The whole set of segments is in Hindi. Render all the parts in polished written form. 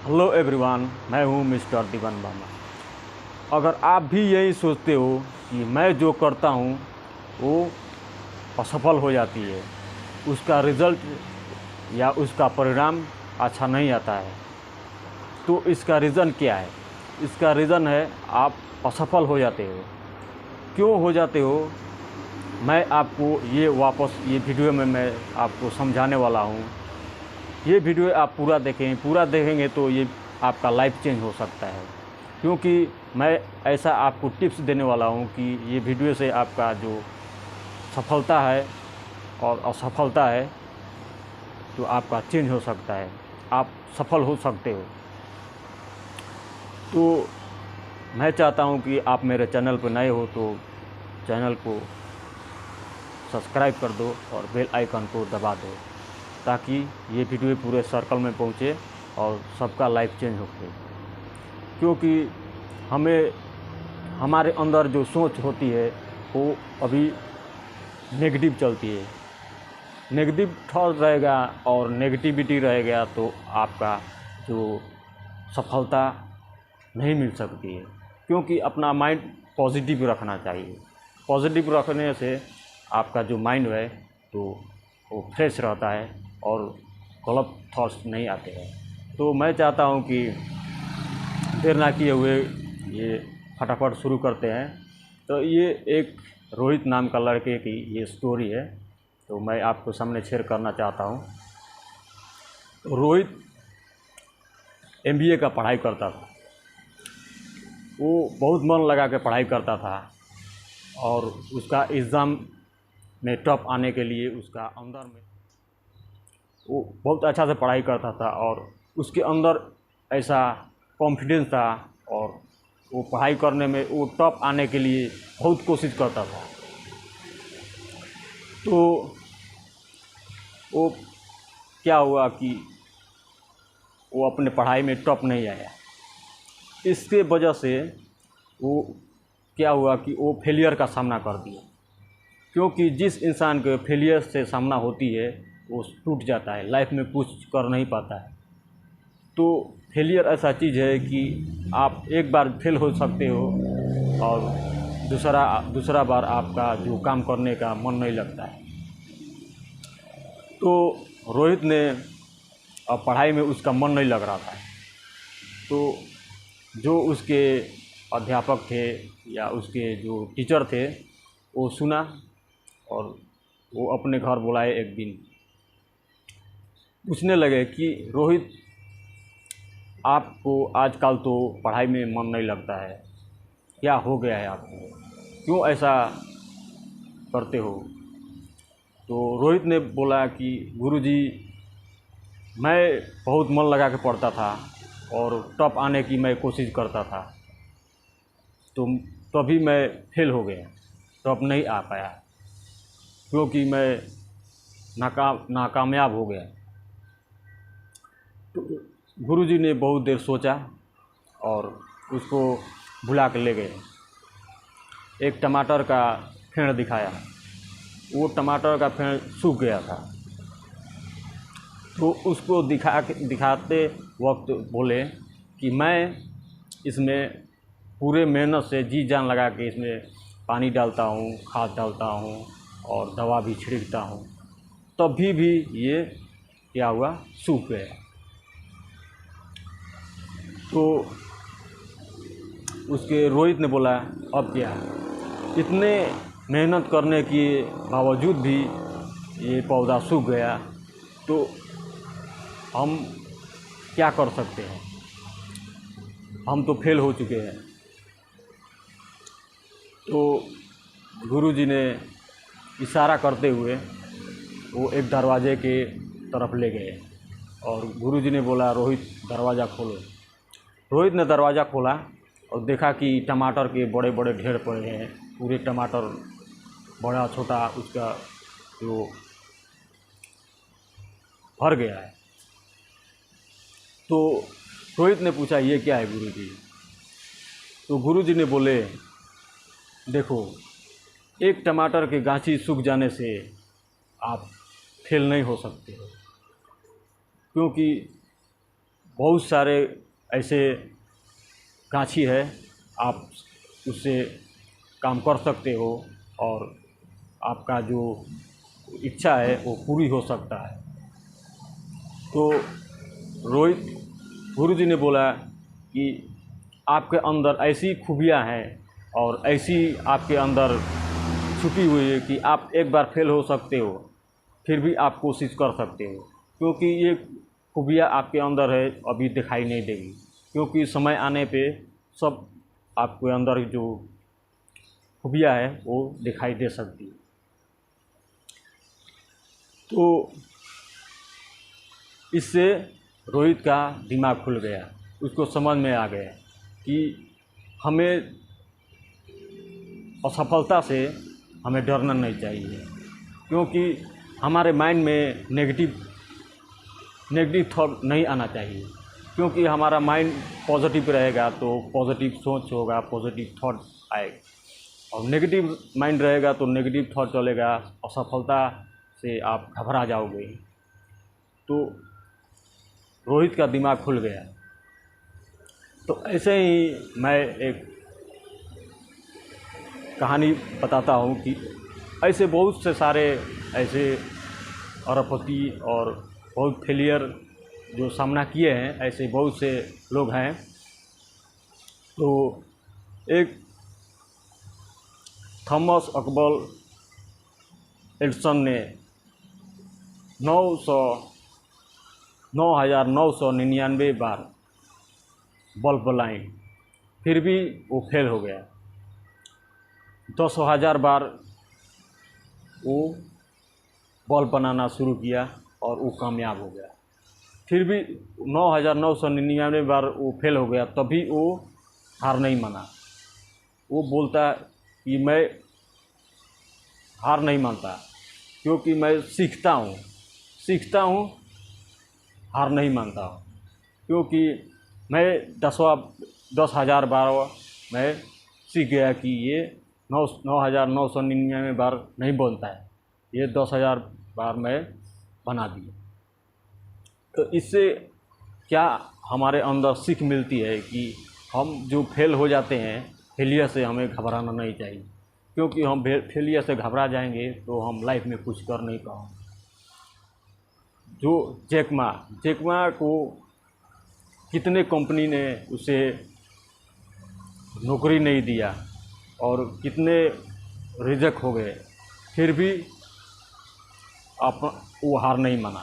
हेलो एवरीवन, मैं हूं मिस्टर दीवान वर्मा। अगर आप भी यही सोचते हो कि मैं जो करता हूं वो असफल हो जाती है, उसका रिज़ल्ट या उसका परिणाम अच्छा नहीं आता है, तो इसका रीज़न क्या है? इसका रीज़न है आप असफल हो जाते हो। क्यों हो जाते हो, मैं आपको ये वीडियो में मैं आपको समझाने वाला हूँ। ये वीडियो आप पूरा देखेंगे तो ये आपका लाइफ चेंज हो सकता है, क्योंकि मैं ऐसा आपको टिप्स देने वाला हूँ कि ये वीडियो से आपका जो सफलता है और असफलता है तो आपका चेंज हो सकता है, आप सफल हो सकते हो। तो मैं चाहता हूँ कि आप मेरे चैनल पर नए हो तो चैनल को सब्सक्राइब कर दो और बेल आइकन को दबा दो, ताकि ये वीडियो पूरे सर्कल में पहुँचे और सबका लाइफ चेंज हो सके। क्योंकि हमें हमारे अंदर जो सोच होती है वो अभी नेगेटिव चलती है। नेगेटिव थॉट रहेगा और नेगेटिविटी रहेगा तो आपका जो सफलता नहीं मिल सकती है। क्योंकि अपना माइंड पॉजिटिव रखना चाहिए। पॉजिटिव रखने से आपका जो माइंड है तो वो फ्रेश रहता है और गलत थॉट्स नहीं आते हैं। तो मैं चाहता हूँ कि देर ना किए हुए ये फटाफट शुरू करते हैं। तो ये एक रोहित नाम का लड़के की ये स्टोरी है, तो मैं आपको सामने शेयर करना चाहता हूँ। रोहित एमबीए का पढ़ाई करता था। वो बहुत मन लगा के पढ़ाई करता था और उसका एग्ज़ाम में टॉप आने के लिए उसका अंदर में वो बहुत अच्छा से पढ़ाई करता था और उसके अंदर ऐसा कॉन्फिडेंस था और वो पढ़ाई करने में वो टॉप आने के लिए बहुत कोशिश करता था। तो वो क्या हुआ कि वो अपने पढ़ाई में टॉप नहीं आया। इसके वजह से वो क्या हुआ कि वो फेलियर का सामना कर दिया। क्योंकि जिस इंसान के फेलियर से सामना होती है वो टूट जाता है, लाइफ में कुछ कर नहीं पाता है। तो फेलियर ऐसा चीज़ है कि आप एक बार फेल हो सकते हो और दूसरा बार आपका जो काम करने का मन नहीं लगता है। तो रोहित ने अब पढ़ाई में उसका मन नहीं लग रहा था। तो जो उसके अध्यापक थे या उसके जो टीचर थे वो सुना और वो अपने घर बुलाए। एक दिन पूछने लगे कि रोहित, आपको आजकल तो पढ़ाई में मन नहीं लगता है, क्या हो गया है आपको, क्यों ऐसा करते हो? तो रोहित ने बोला कि गुरुजी, मैं बहुत मन लगा के पढ़ता था और टॉप आने की मैं कोशिश करता था, तो तभी मैं फेल हो गया, टॉप नहीं आ पाया, क्योंकि मैं नाकामयाब हो गया। तो गुरुजी ने बहुत देर सोचा और उसको बुला के ले गए। एक टमाटर का पेड़ दिखाया। वो टमाटर का पेड़ सूख गया था। तो उसको दिखाते वक्त बोले कि मैं इसमें पूरे मेहनत से जी जान लगा के इसमें पानी डालता हूँ, खाद डालता हूँ और दवा भी छिड़कता हूँ, तभी भी ये क्या हुआ, सूख गया। तो उसके रोहित ने बोला, अब क्या, इतने मेहनत करने के बावजूद भी ये पौधा सूख गया, तो हम क्या कर सकते हैं, हम तो फेल हो चुके हैं। तो गुरुजी ने इशारा करते हुए वो एक दरवाजे के तरफ ले गए और गुरुजी ने बोला, रोहित दरवाज़ा खोलो। रोहित ने दरवाज़ा खोला और देखा कि टमाटर के बड़े बड़े ढेर पड़े हैं। पूरे टमाटर बड़ा छोटा उसका जो भर गया है। तो रोहित ने पूछा, ये क्या है गुरुजी? तो गुरुजी ने बोले, देखो, एक टमाटर की गांची सूख जाने से आप फेल नहीं हो सकते हो, क्योंकि बहुत सारे ऐसे गाछी है, आप उससे काम कर सकते हो और आपका जो इच्छा है वो पूरी हो सकता है। तो रोहित गुरुजी ने बोला कि आपके अंदर ऐसी खूबियाँ हैं और ऐसी आपके अंदर छुपी हुई है कि आप एक बार फेल हो सकते हो, फिर भी आप कोशिश कर सकते हो, क्योंकि ये खूबियाँ आपके अंदर है, अभी दिखाई नहीं देगी, क्योंकि समय आने पे सब आपके अंदर जो खूबियाँ है वो दिखाई दे सकती है। तो इससे रोहित का दिमाग खुल गया, उसको समझ में आ गया कि हमें असफलता से हमें डरना नहीं चाहिए, क्योंकि हमारे माइंड में नेगेटिव थॉट नहीं आना चाहिए, क्योंकि हमारा माइंड पॉजिटिव रहेगा तो पॉजिटिव सोच होगा, पॉजिटिव थॉट आएगा, और नेगेटिव माइंड रहेगा तो नेगेटिव थॉट चलेगा, असफलता से आप घबरा जाओगे। तो रोहित का दिमाग खुल गया। तो ऐसे ही मैं एक कहानी बताता हूँ कि ऐसे बहुत से सारे ऐसे अरबपति और बहुत फेलियर जो सामना किए हैं, ऐसे बहुत से लोग हैं। तो एक थॉमस अकबल एडिसन ने 9,999 बार बल्ब बनाई, फिर भी वो फेल हो गया। 10,000 बार वो बल्ब बनाना शुरू किया और वो कामयाब हो गया, फिर भी 9,999 बार वो फेल हो गया, तभी वो हार नहीं माना। वो बोलता कि मैं हार नहीं मानता, क्योंकि मैं सीखता हूँ, हार नहीं मानता हूँ, क्योंकि मैं 10,000 बार मैं सीख गया कि ये 9,999 बार नहीं बनता है, ये 10,000 बार मैं बना दिया। तो इससे क्या हमारे अंदर सीख मिलती है कि हम जो फेल हो जाते हैं, फेलियर से हमें घबराना नहीं चाहिए, क्योंकि हम फेलियर से घबरा जाएंगे तो हम लाइफ में कुछ कर नहीं पाएंगे। जो जैक मा को कितने कंपनी ने उसे नौकरी नहीं दिया और कितने रिजेक्ट हो गए, फिर भी वो हार नहीं माना,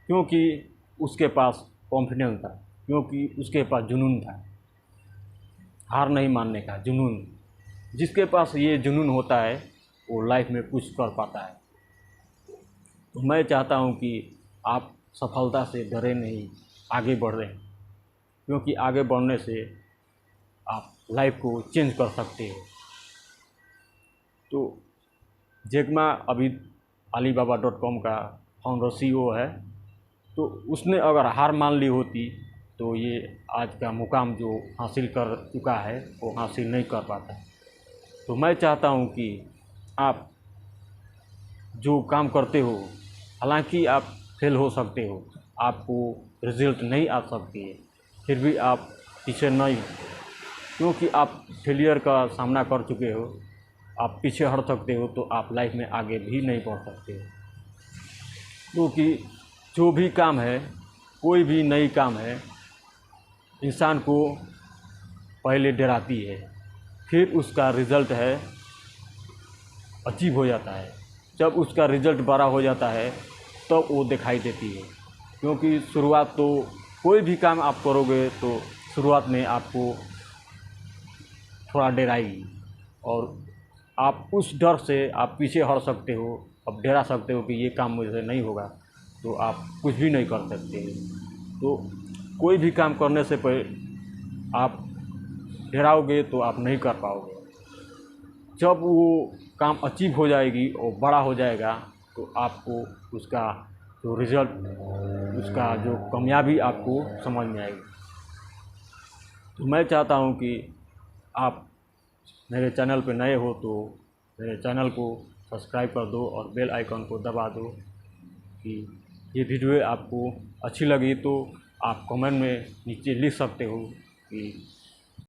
क्योंकि उसके पास कॉन्फिडेंस था, क्योंकि उसके पास जुनून था, हार नहीं मानने का जुनून। जिसके पास ये जुनून होता है वो लाइफ में कुछ कर पाता है। तो मैं चाहता हूँ कि आप सफलता से डरे नहीं, आगे बढ़ रहे हैं, क्योंकि आगे बढ़ने से आप लाइफ को चेंज कर सकते हो। तो जैक मा अभी Alibaba.com का फाउंडर CEO है, तो उसने अगर हार मान ली होती तो ये आज का मुकाम जो हासिल कर चुका है वो हासिल नहीं कर पाता। तो मैं चाहता हूँ कि आप जो काम करते हो, हालांकि आप फेल हो सकते हो, आपको रिजल्ट नहीं आ सकती है, फिर भी आप पीछे नहीं, क्योंकि आप फेलियर का सामना कर चुके हो, आप पीछे हट सकते हो तो आप लाइफ में आगे भी नहीं बढ़ सकते हो। क्योंकि जो भी काम है, कोई भी नई काम है, इंसान को पहले डराती है, फिर उसका रिज़ल्ट है अचीव हो जाता है। जब उसका रिज़ल्ट बड़ा हो जाता है तब तो वो दिखाई देती है, क्योंकि शुरुआत तो कोई भी काम आप करोगे तो शुरुआत में आपको थोड़ा डराएगी और आप उस डर से आप पीछे हट सकते हो, अब डरा सकते हो कि ये काम मुझसे नहीं होगा, तो आप कुछ भी नहीं कर सकते। तो कोई भी काम करने से पहले आप डराओगे तो आप नहीं कर पाओगे। जब वो काम अचीव हो जाएगी और बड़ा हो जाएगा तो आपको उसका जो रिज़ल्ट, उसका जो कामयाबी आपको समझ में आएगी। तो मैं चाहता हूँ कि आप मेरे चैनल पे नए हो तो मेरे चैनल को सब्सक्राइब कर दो और बेल आइकन को दबा दो कि ये वीडियो आपको अच्छी लगी तो आप कमेंट में नीचे लिख सकते हो कि